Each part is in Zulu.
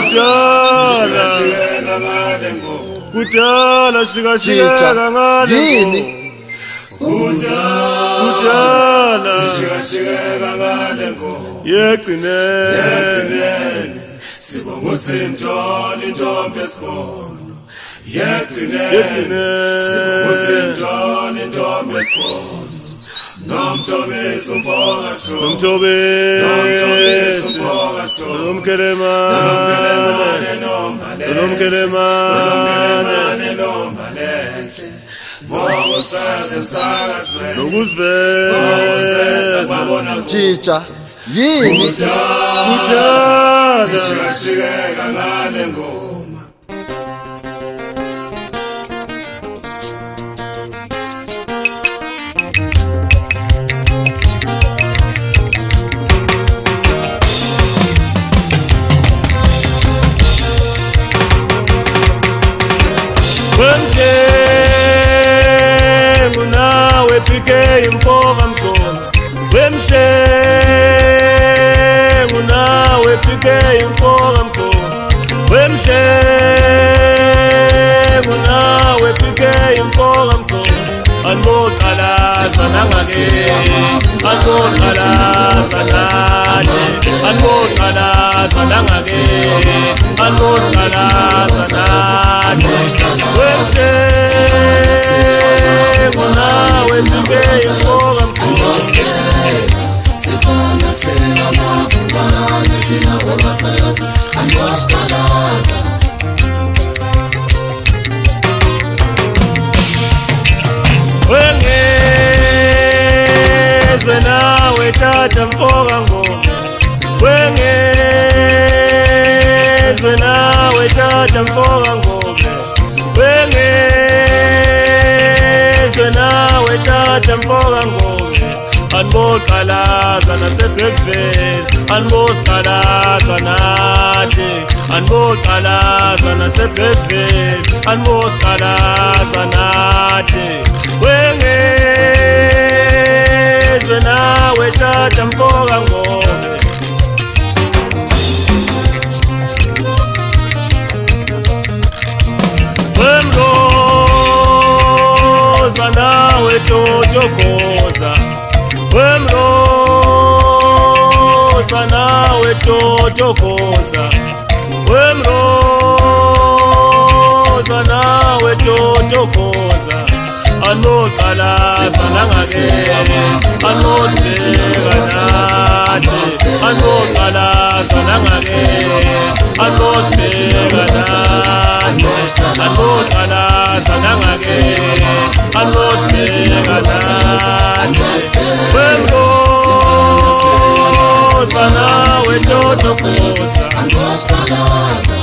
kudala shika ngale kudala shika ngale yegcine sibonga uSintoni intombi esibona yegcine sibonga uSintoni intombi esibona nomthobisi umfoka sho nomthobisi umfoka sho nomkelemane nombalele ngokusaze msakazwe nokuziveza babona Chicha yini kudala shika ngale ngoma Wemshengu nawe pike imfoka mthola Wemshengu nawe pike imfoka mthola Wemshengu nawe pike imfoka mthola Anboqalaza nangake Anboqalaza nanje Anboqalaza nangake Anboqalaza nanje Wemshengu nawe pike imfoka mthola Sibona singamavumbane thina webasakazi Anboqalaza Wengezwe nawe tata mfoka ngoma Wengezwe nawe tata mfoka ngoma Wengezwe nawe tata mfoka ngoma Anboqalaza nasebhekveli Anboqalaza nathi Anboqalaza nasebhekveli Anboqalaza nathi Wengezwe nawe tata mfoka ngoma Wemroza nawe totokoza Wemroza nawe totokoza Wemroza nawe totokoza Anboqalaza nangake Anboqalaza nathi Anboqalaza nangake Anboqalaza nathi Anboqalaza nangake Anboqalaza nathi Wemroza nawe totokoza Anboqalaza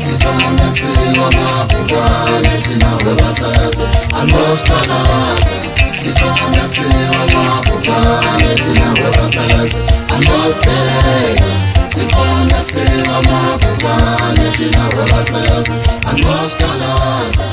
Sibona singamavumbane thina webasakazi Anboqalaza Sibona singamavumbane thina webasakazi Anboqalaza Sibona singamavumbane thina webasakazi Anboqalaza